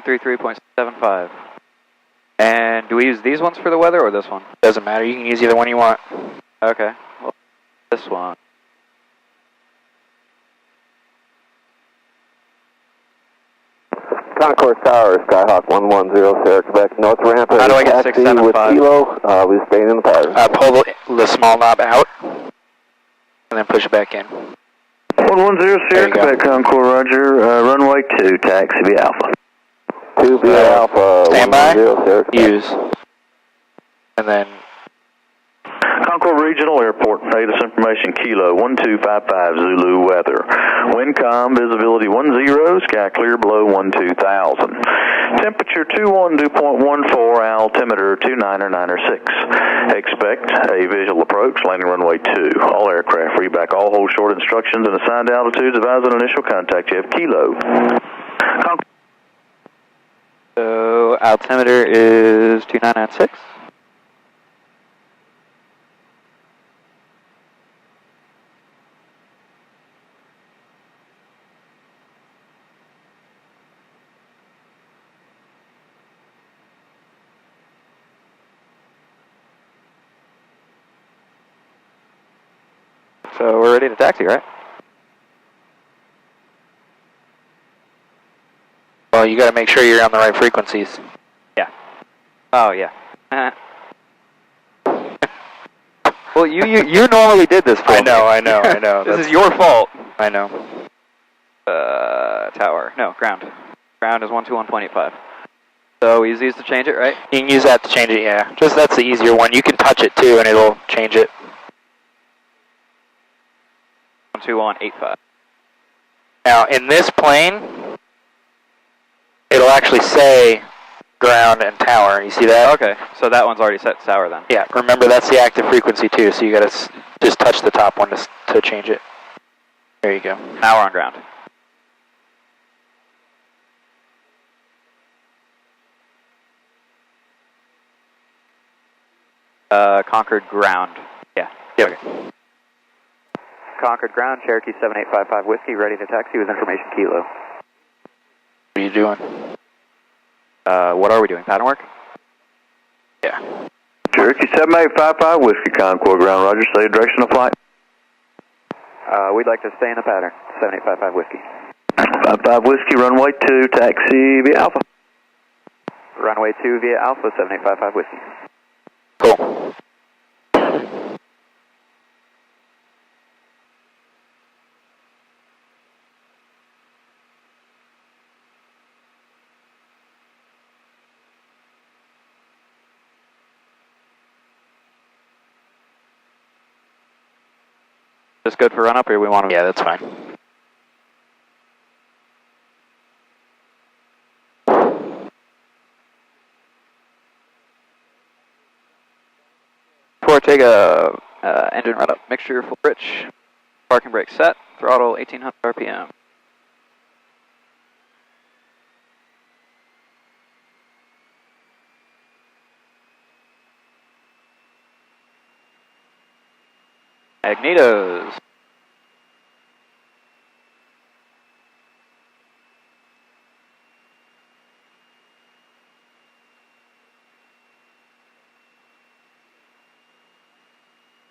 133.75. And do we use these ones for the weather or this one? Doesn't matter, you can use either one you want. Okay, well, this one. Concourse Tower, Skyhawk 110, Sierra, Quebec, North Ramp. How do I get 675? With Kilo, we're staying in the pattern. Pull the small knob out, and then push it back in. 110, Sierra, Quebec, Concourse, Roger, runway 2, taxi via Alpha. 2 via Alpha, stand by, 110, Sierra, Quebec. use, and then Concord Regional Airport, status information, Kilo 1255 Zulu weather. Windcom, visibility 10, sky clear below 12,000. Temperature 212.14, altimeter 29906. Expect a visual approach, landing runway 2. All aircraft, reback all hold short instructions and assigned altitudes, advise on initial contact. You have Kilo. So altimeter is 2996. So we're ready to taxi, right? well, you got to make sure you're on the right frequencies. Yeah. Oh yeah. Well, you normally did this for me. I know. This is your fault. I know. Tower. No, ground. Ground is 121.85. So we use these to change it, right? You can use that to change it, yeah. Just that's the easier one. You can touch it too, and it'll change it. 121.85. Now, in this plane, it'll actually say ground and tower. You see that? Okay, so that one's already set to tower then. Yeah, remember that's the active frequency too, so you got to just touch the top one to change it. There you go. Now we're on ground. Concord ground. Yeah. Yep. Okay. Concord ground, Cherokee 7855 Whiskey, ready to taxi with information Kilo. What are you doing? What are we doing? Pattern work? Yeah. Cherokee 7855 Whiskey, Concord ground, Roger, say direction of flight. We'd like to stay in the pattern, 7855 Whiskey. 55 Whiskey, runway 2, taxi via Alpha. Runway 2 via Alpha, 7855 Whiskey. Cool. Just good for run up, or we want to? Yeah, that's fine. Before I take a engine run up, mixture full rich, parking brake set, throttle 1800 RPM. Magnetos.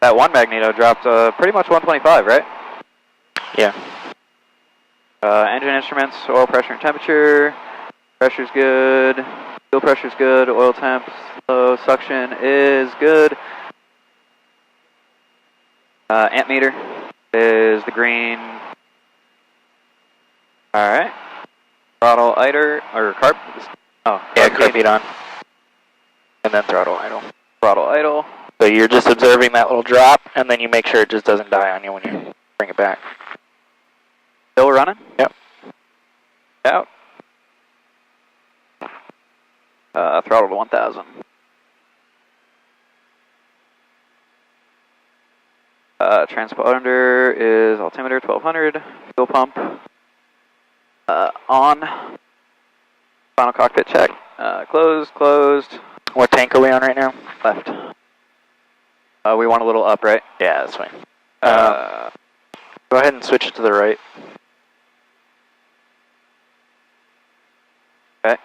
That one magneto dropped pretty much 125, right? Yeah. Engine instruments, oil pressure and temperature. Pressure's good. Fuel pressure's good. Oil temp low. Suction is good. Amp meter is the green. Alright. Throttle idle, or carb. Oh, Yeah, carb feed on. And then throttle idle. Throttle idle. So you're just observing that little drop, and then you make sure it just doesn't die on you when you bring it back. Still running? Yep. Out. Throttle to 1000. Transponder is altimeter 1200. Fuel pump on. Final cockpit check. Closed. What tank are we on right now? Left. We want a little up, right? Yeah, that's fine. Go ahead and switch it to the right. Okay.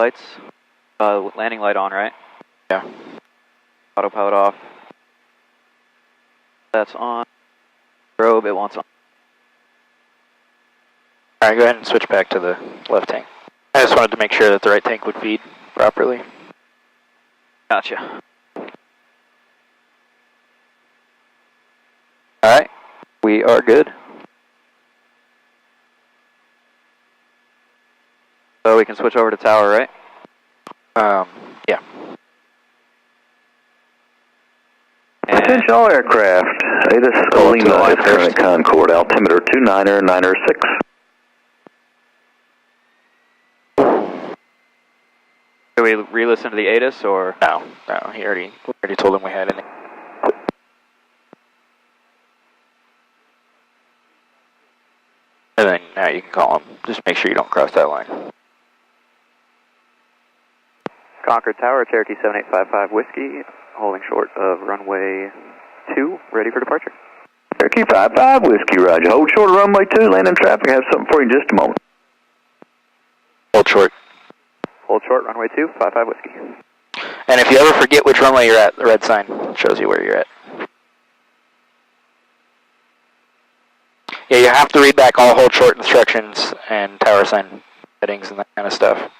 lights. Landing light on, right? Yeah. Autopilot off. That's on. Probe, it wants on. Alright, go ahead and switch back to the left tank. I just wanted to make sure that the right tank would feed properly. Gotcha. Alright. We are good. So we can switch over to tower, right? Yeah. Attention all aircraft. ATIS Alima is currently Concord, altimeter 29906. Do we re-listen to the ATIS or? No, he already told him we had it. And then now you can call him. Just make sure you don't cross that line. Concord Tower, Cherokee 7855 Whiskey, holding short of runway 2, ready for departure. Cherokee 55 Whiskey, roger. Hold short of runway 2, landing traffic. I have something for you in just a moment. Hold short. Hold short, runway 2, 55 Whiskey. And if you ever forget which runway you're at, the red sign shows you where you're at. Yeah, you have to read back all hold short instructions and tower sign settings and that kind of stuff.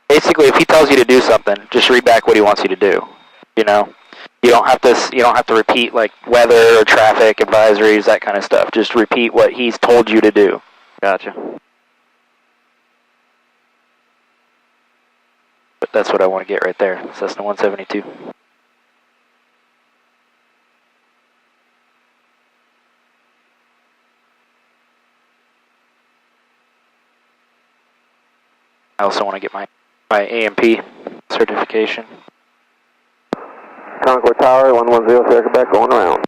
Basically, if he tells you to do something, just read back what he wants you to do. You know, you don't have to repeat like weather or traffic advisories, that kind of stuff. Just repeat what he's told you to do. Gotcha. But that's what I want to get right there. Cessna 172. I also want to get my AMP certification. Concord Tower, 110 Cherokee back, going around.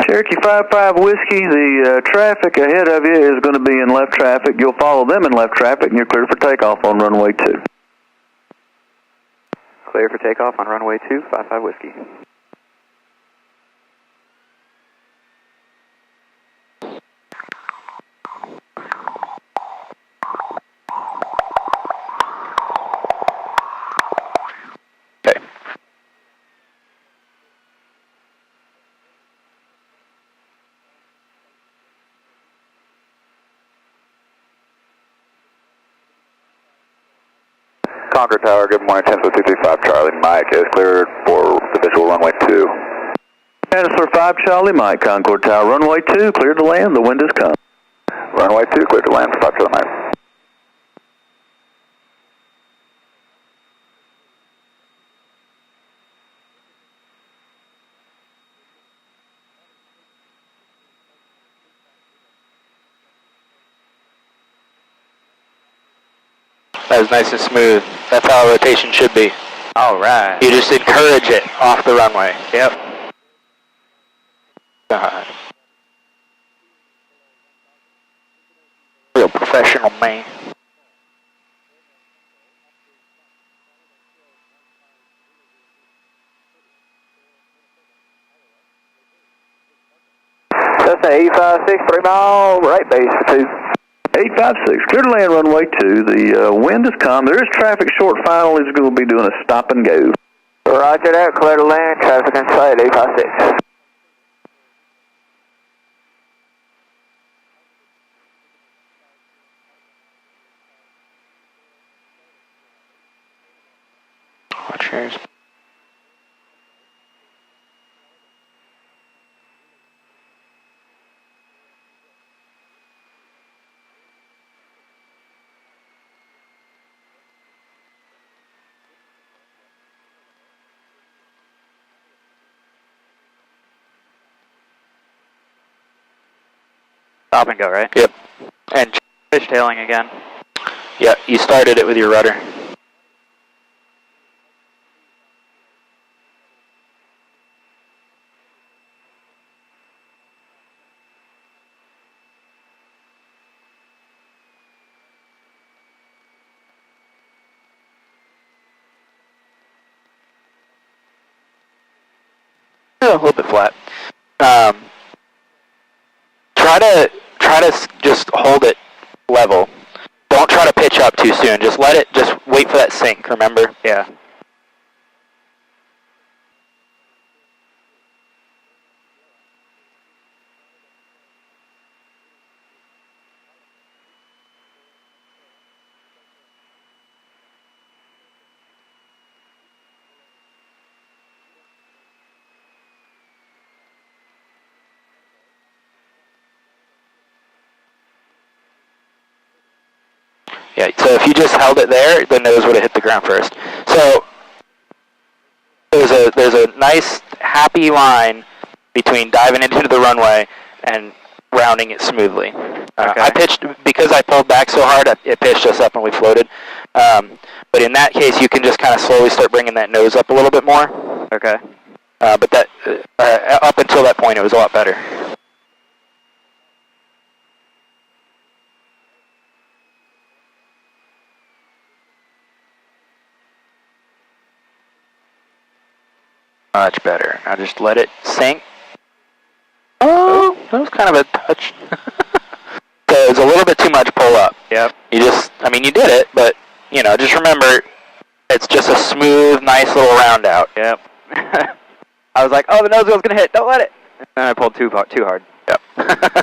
Cherokee 55 Whiskey, the traffic ahead of you is going to be in left traffic. You'll follow them in left traffic and you're clear for takeoff on runway 2. Clear for takeoff on runway 2, 55 Whiskey. Okay. Concord Tower, good morning, 10235 Charlie. Mike is cleared for the visual runway 2. Chancellor 5 Charlie Mike, Concord Tower, runway 2, cleared to land, the wind has come. Runway 2, cleared to land for 5 Charlie Mike. That was nice and smooth. That's how a rotation should be. Alright. You just encourage it off the runway. Yep. God. Real professional, man. Cessna 856, 3 mile, right base for 2. 856, clear to land runway 2. The wind has come. There is traffic short. Final is going to be doing a stop and go. Roger that, clear to land, traffic in sight, 856. Watch yours. Stop and go, right? Yep. And Fishtailing again. yeah, you started it with your rudder. A little bit flat. try to just hold it level. Don't try to pitch up too soon. Just wait for that sink, remember? Yeah. Yeah, so if you just held it there, the nose would have hit the ground first. So there's a nice, happy line between diving into the runway and rounding it smoothly. Okay. I pitched, because I pulled back so hard, it pitched us up and we floated. But in that case, you can just kind of slowly start bringing that nose up a little bit more. Okay. But that up until that point, it was a lot better. Much better. Now just let it sink. Oh, that was kind of a touch. So it was a little bit too much pull up. Yep. You did it, but, just remember, it's just a smooth, nice little round out. Yep. I was like, oh, the nose wheel's going to hit. Don't let it. And I pulled too hard. Yep.